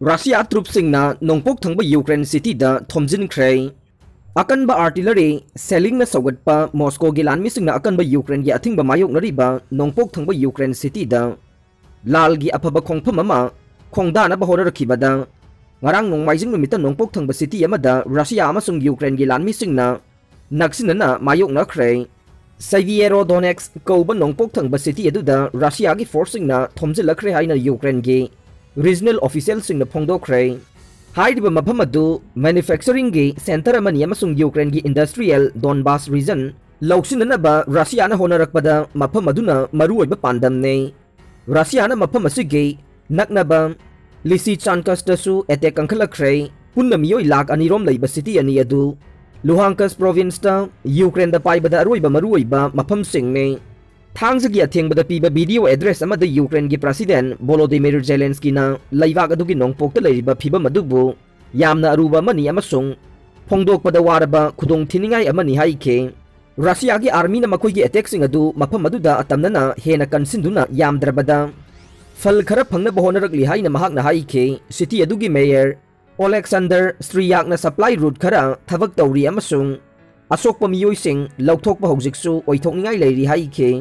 Russia troops Singna Nongpok Thangba Ukraine city da Thomjinkhre akanba artillery selling na sawatpa Moscow gi lanmi singna akanba Ukraine gi athingba mayok nariba Nongpok Thangba Ukraine city da lal gi aphaba khongpham ama khongda na bahora rakhibada ngarang nongmaijing numita Nongpok Thangba city amada Russia amasung Ukraine gi lanmi singna naksinana mayok nakhre Saviero Donetsk kauba Nongpok Thangba city aduda Russia gi forcing na thomjilakre haina Ukraine gi regional official sing na phongdokre haidiba mafam adu manufacturing gi center amani amasung Ukraine gi industrial Donbas region lawsinanaba Russia na honarakpada mafam aduna maruoiba pandamne Russia na mafam asigi naknaba Lysychansk dasu attack angkhalakre punna miyoi lakh anirom leiba city ani adu Luhansk province ta Ukraine da paibada aroiba maruoiba mafam singne Thangsa gi athengba da piba video address ama da Ukraine gi president Volodymyr Zelensky na laibak adugi nongpok ta leiriba phiba madubu yamna aruba mani amasung phongdok pada waraba khudong thiningai amani haike Russia gi army na makoi gi attack sing adu mafam aduda atamnana hena kansinduna yamdrabada fal khara phangna bohonarakli haina mahak na haike city adugi mayor Alexander Stryak na supply route khara thabak tawri amasung asokpa miyoi sing lauthokpa hojiksu oithokningai leiri haike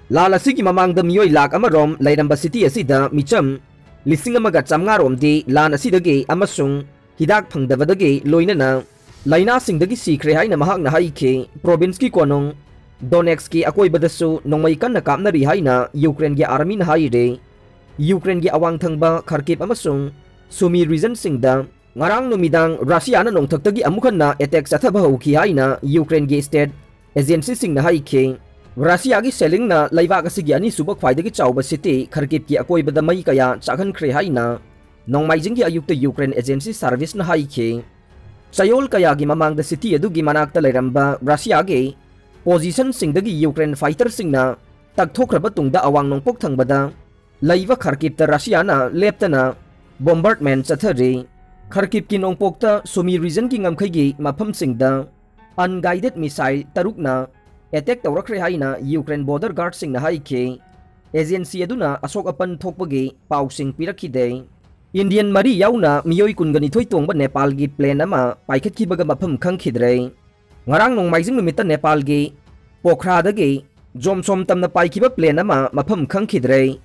Lala sigi mamang da miyoi lak amarom lairamba city asida micham lising amaga chamngarom di lan asidagi amasung hidak phangdabadagi loinana laina singdagi sikhre haina mahak na haike province ki konong Donetsk ki akoibadasu nongmai kanna kapnari haina Ukraine gi army na haire Ukraine gi awang thangba Kharkiv amasung Sumy region singda ngarang numidang Russia na nongthaktagi amukhan na attack sathaba hauki haina Ukraine gi state agency sing na haike Russia gi selling na laibak asigi ani suba khwaidagi chawba city Kharkiv ki akoibada mai kaya chakhankhre haina nongmaijing gi ayukta Ukraine agency service na haike chayol kaya gi mamang da city adu gi manakta leiramba Russia gi position singdagi Ukraine fighter singna takthokraba tungda awang nongpok thangbada laiba Kharkiv ta Russia na leptana bombardment chathari Kharkiv ki nongpok ta Sumy region ki ngamkhai gi mafam singda unguided missile tarukna attack tawrakre haina Ukraine border guard sing na haike agency aduna asok apan thokpagi pausing pirakhide Indian mari yauna miyoi kungani thoi tongba Nepal gi plane ama paikhatki baga mafam khangkhidre ngarang nongmaijing numita Nepal gi Pokhara dagi jomsom tamna paikiba plane ama mafam khangkhidre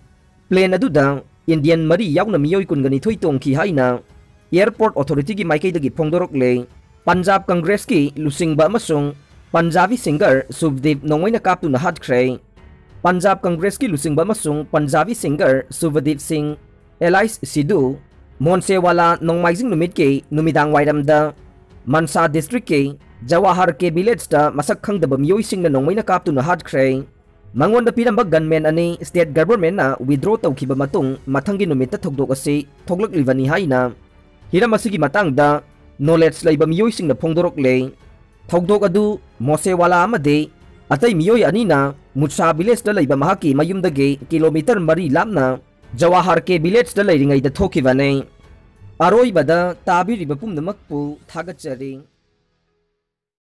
plane aduda Indian mari yauna miyoi kungani thoi tongki haina airport authority gi maikai dagi phongdorokle Punjab Congress ki lusingba amasung Punjabi singer Subdeep nongwaina kaptu na hatkre Punjab Congress ki lusingba masung Punjabi singer Subdeep Singh Elais Sidhu Monsewala nongmaijing numit ke numidang wairamda Mansa district ke Jawahar ke village ta masak khangdaba miyoi sing na nongwaina kaptu na hatkre mangonda piramba gunmen ani state government na withdraw tawkhiba matung mathangi numit ta thokdok ase thoklaklibani haina hiram asigi matangda knowledge laiba miyoi sing na phongdorokle Thogdok adu Mosewala amade atai miyoi anina Mutsa village da laiba mahaki mayumdagi kilometer mari lapna Jawahar ke village da lairingai da thokibane aroi bada tabiriba pumnamakpu thagachari